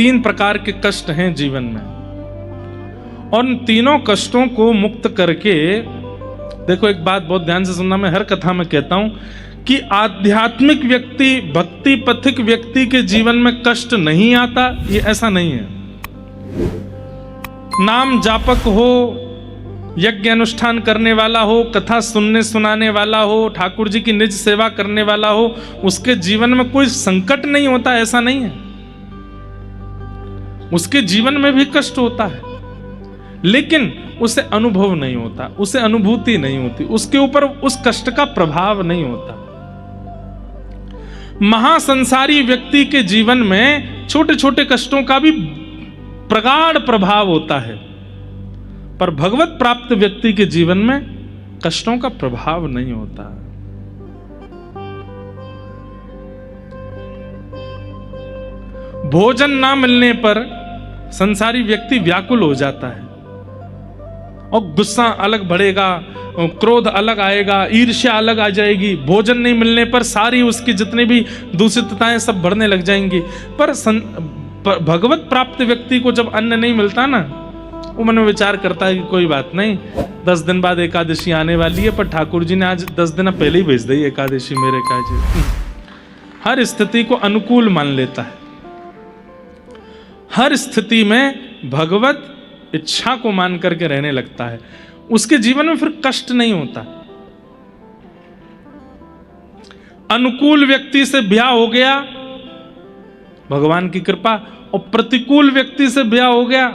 तीन प्रकार के कष्ट हैं जीवन में, और उन तीनों कष्टों को मुक्त करके, देखो एक बात बहुत ध्यान से सुनना, मैं हर कथा में कहता हूं कि आध्यात्मिक व्यक्ति, भक्ति पथिक व्यक्ति के जीवन में कष्ट नहीं आता, ये ऐसा नहीं है। नाम जापक हो, यज्ञ अनुष्ठान करने वाला हो, कथा सुनने सुनाने वाला हो, ठाकुर जी की निज सेवा करने वाला हो, उसके जीवन में कोई संकट नहीं होता, ऐसा नहीं है। उसके जीवन में भी कष्ट होता है, लेकिन उसे अनुभव नहीं होता, उसे अनुभूति नहीं होती, उसके ऊपर उस कष्ट का प्रभाव नहीं होता। महासंसारी व्यक्ति के जीवन में छोटे छोटे कष्टों का भी प्रगाढ़ प्रभाव होता है, पर भगवत प्राप्त व्यक्ति के जीवन में कष्टों का प्रभाव नहीं होता। भोजन ना मिलने पर संसारी व्यक्ति व्याकुल हो जाता है, और गुस्सा अलग बढ़ेगा, क्रोध अलग आएगा, ईर्ष्या अलग आ जाएगी। भोजन नहीं मिलने पर सारी उसकी जितनी भी दूषितताएं सब बढ़ने लग जाएंगी। पर भगवत प्राप्त व्यक्ति को जब अन्न नहीं मिलता ना, वो मन में विचार करता है कि कोई बात नहीं, 10 दिन बाद एकादशी आने वाली है, पर ठाकुर जी ने आज 10 दिन पहले ही भेज दी एकादशी मेरे काजी। हर स्थिति को अनुकूल मान लेता है, हर स्थिति में भगवत इच्छा को मान करके रहने लगता है, उसके जीवन में फिर कष्ट नहीं होता। अनुकूल व्यक्ति से ब्याह हो गया, भगवान की कृपा, और प्रतिकूल व्यक्ति से ब्याह हो गया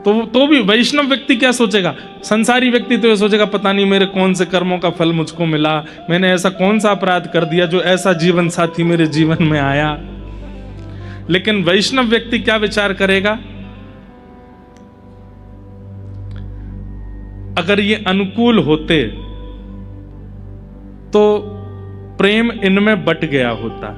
तो भी वैष्णव व्यक्ति क्या सोचेगा? संसारी व्यक्ति तो ये सोचेगा पता नहीं मेरे कौन से कर्मों का फल मुझको मिला, मैंने ऐसा कौन सा अपराध कर दिया जो ऐसा जीवन साथी मेरे जीवन में आया। लेकिन वैष्णव व्यक्ति क्या विचार करेगा? अगर ये अनुकूल होते तो प्रेम इनमें बट गया होता,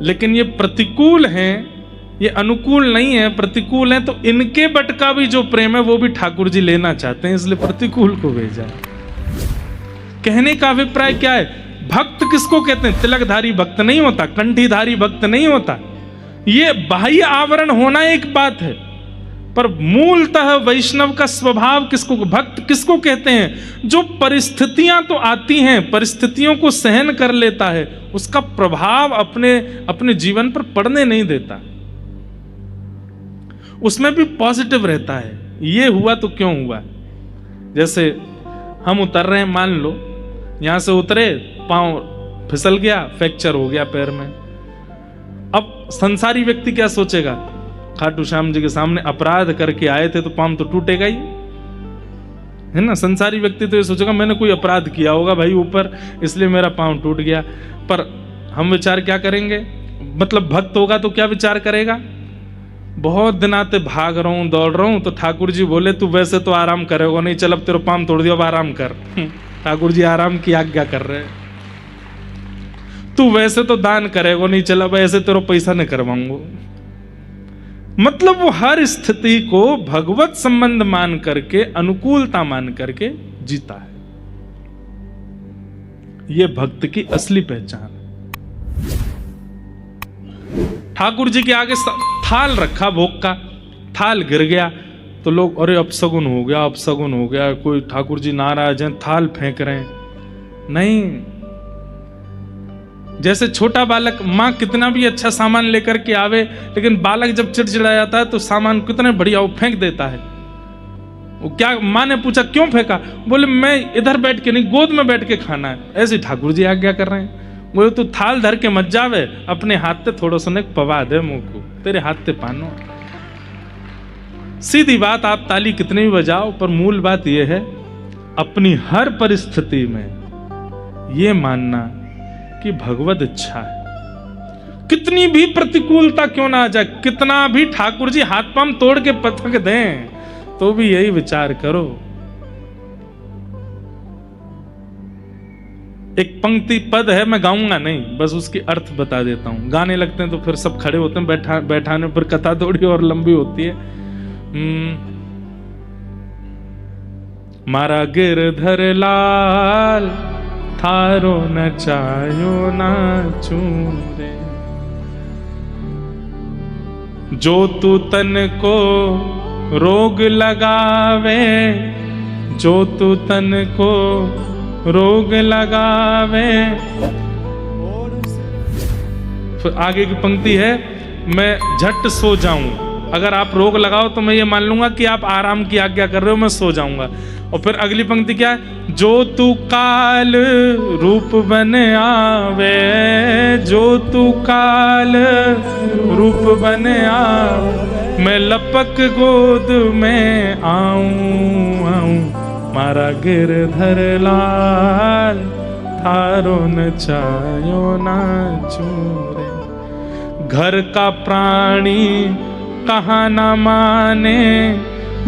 लेकिन ये प्रतिकूल हैं, ये अनुकूल नहीं है, प्रतिकूल हैं, तो इनके बट का भी जो प्रेम है वो भी ठाकुर जी लेना चाहते हैं, इसलिए प्रतिकूल को भेजा। कहने का अभिप्राय क्या है? भक्त किसको कहते हैं? तिलकधारी भक्त नहीं होता, कंठीधारी भक्त नहीं होता। ये बाह्य आवरण होना एक बात है, पर मूलतः वैष्णव का स्वभाव किसको, भक्त किसको कहते हैं? जो परिस्थितियां तो आती हैं, परिस्थितियों को सहन कर लेता है, उसका प्रभाव अपने जीवन पर पड़ने नहीं देता, उसमें भी पॉजिटिव रहता है। ये हुआ तो क्यों हुआ? जैसे हम उतर रहे हैं, मान लो यहां से उतरे, पांव फिसल गया, फ्रैक्चर हो गया पैर में। अब संसारी व्यक्ति क्या सोचेगा? खाटू श्याम जी के सामने अपराध करके आए थे तो पांव तो टूटेगा ही, है ना। संसारी व्यक्ति तो ये सोचेगा मैंने कोई अपराध किया होगा भाई ऊपर, इसलिए मेरा पांव टूट गया। पर हम विचार क्या करेंगे? मतलब भक्त होगा तो क्या विचार करेगा? बहुत दिन आते भाग रहा हूं, दौड़ रहा हूं, तो ठाकुर जी बोले तू वैसे तो आराम करेगा नहीं, चल अब तेरे पांव तोड़ दिया, अब आराम कर। ठाकुर जी आराम की आज्ञा कर रहे हैं। तू वैसे तो दान करेगा नहीं, चल अब ऐसे तेरा पैसा नहीं करवाऊंगा। मतलब वो हर स्थिति को भगवत संबंध मान करके, अनुकूलता मान करके जीता है। ये भक्त की असली पहचान। ठाकुर जी के आगे थाल रखा, भोग का थाल गिर गया तो लोग अरे अपशगुन हो गया, अपशगुन हो गया, कोई ठाकुर जी नाराज हैं, थाल फेंक रहे हैं। नहीं, जैसे छोटा बालक, माँ कितना भी अच्छा सामान लेकर के आवे, लेकिन बालक जब चिड़चिड़ा जाता है तो सामान कितने बढ़िया वो फेंक देता है। वो क्या, माँ ने पूछा क्यों फेंका? बोले मैं इधर बैठ के नहीं, गोद में बैठ के खाना है। ऐसे ठाकुर जी आज्ञा कर रहे हैं। बोले तू थाल धर के मत जावे, अपने हाथ से थोड़ा सा पवा दे मुंह को, तेरे हाथ से पानो। सीधी बात, आप ताली कितनी भी बजाओ, पर मूल बात यह है अपनी हर परिस्थिति में ये मानना कि भगवत इच्छा है। कितनी भी प्रतिकूलता क्यों ना आ जाए, कितना भी ठाकुर जी हाथ पांव तोड़ के पटक दें, तो भी यही विचार करो। एक पंक्ति पद है, मैं गाऊंगा नहीं, बस उसकी अर्थ बता देता हूं। गाने लगते हैं तो फिर सब खड़े होते हैं, बैठाने पर कथा थोड़ी और लंबी होती है। मारा गिरधर लाल थारो नचायो नाचूं रे, जो तू तन को रोग लगावे, जो तू तन को रोग लगावे। फिर आगे की पंक्ति है, मैं झट सो जाऊं। अगर आप रोग लगाओ तो मैं ये मान लूंगा कि आप आराम की आज्ञा कर रहे हो, मैं सो जाऊंगा। और फिर अगली पंक्ति क्या है, जो तू काल रूप बन आवे, जो तू काल रूप बन आवे, मैं लपक गोद में आऊं, मारा गिरधर लाल थारो न चायो ना चूरे। घर का प्राणी कहाँ ना माने,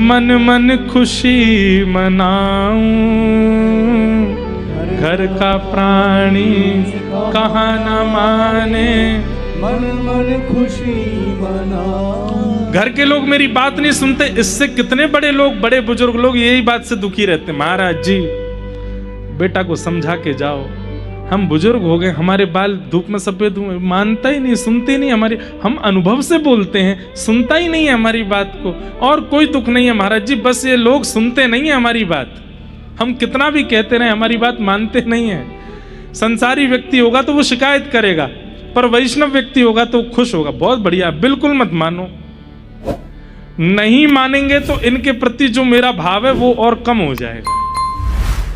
मन मन खुशी मनाऊं, घर का प्राणी कहाँ ना माने, मन मन खुशी मनाऊं। घर के लोग मेरी बात नहीं सुनते, इससे कितने बड़े लोग, बड़े बुजुर्ग लोग यही बात से दुखी रहते। महाराज जी बेटा को समझा के जाओ, हम बुजुर्ग हो गए, हमारे बाल धूप में सफेद हुए, मानता ही नहीं, सुनते नहीं हमारी, हम अनुभव से बोलते हैं, सुनता ही नहीं है हमारी बात को। और कोई दुख नहीं है महाराज जी, बस ये लोग सुनते नहीं है हमारी बात, हम कितना भी कहते रहे हमारी बात मानते नहीं है। संसारी व्यक्ति होगा तो वो शिकायत करेगा, पर वैष्णव व्यक्ति होगा तो खुश होगा, बहुत बढ़िया, बिल्कुल मत मानो। नहीं मानेंगे तो इनके प्रति जो मेरा भाव है वो और कम हो जाएगा।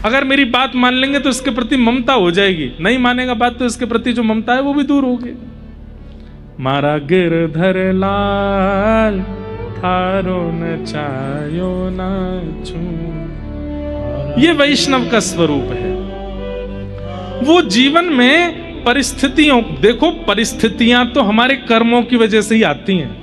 अगर मेरी बात मान लेंगे तो इसके प्रति ममता हो जाएगी, नहीं मानेगा बात तो इसके प्रति जो ममता है वो भी दूर होगी। मारा गिरधर लाल थारो न चायो ना छू। ये वैष्णव का स्वरूप है। वो जीवन में परिस्थितियों, देखो परिस्थितियां तो हमारे कर्मों की वजह से ही आती हैं,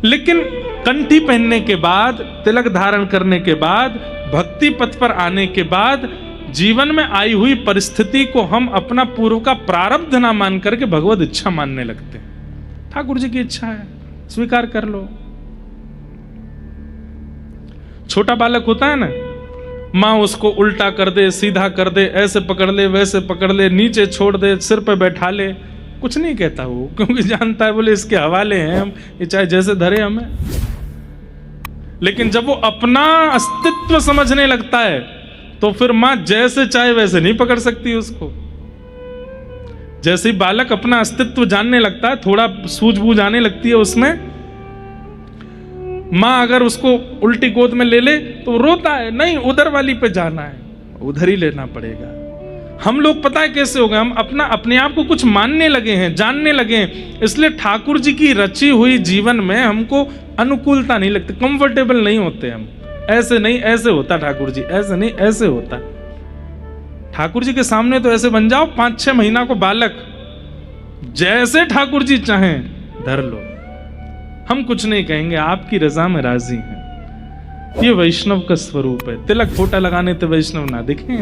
लेकिन कंठी पहनने के बाद, तिलक धारण करने के बाद, भक्ति पथ पर आने के बाद जीवन में आई हुई परिस्थिति को हम अपना पूर्व का प्रारब्ध ना मान करके भगवत इच्छा मानने लगते हैं। ठाकुर जी की इच्छा है, स्वीकार कर लो। छोटा बालक होता है ना, माँ उसको उल्टा कर दे, सीधा कर दे, ऐसे पकड़ ले, वैसे पकड़ ले, नीचे छोड़ दे, सिर पे बैठा ले, कुछ नहीं कहता वो, क्योंकि जानता है बोले इसके हवाले हैं हम, ये चाहे जैसे धरे हमें। लेकिन जब वो अपना अस्तित्व समझने लगता है तो फिर मां जैसे चाहे वैसे नहीं पकड़ सकती उसको। जैसे ही बालक अपना अस्तित्व जानने लगता है, थोड़ा सूझबूझ आने लगती है उसमें, मां अगर उसको उल्टी गोद में ले ले तो रोता है, नहीं उधर वाली पे जाना है, उधर ही लेना पड़ेगा। हम लोग पता है कैसे हो गए, हम अपने आप को कुछ मानने लगे हैं, जानने लगे हैं, इसलिए ठाकुर जी की रची हुई जीवन में हमको अनुकूलता नहीं लगती, कंफर्टेबल नहीं होते हम। ऐसे नहीं ऐसे होता ठाकुर जी, ऐसे नहीं ऐसे होता। ठाकुर जी के सामने तो ऐसे बन जाओ, 5-6 महीना को बालक, जैसे ठाकुर जी चाहें धर लो, हम कुछ नहीं कहेंगे, आपकी रजा में राजी हैं। ये वैष्णव का स्वरूप है। तिलक फोटा लगाने तो वैष्णव ना दिखें।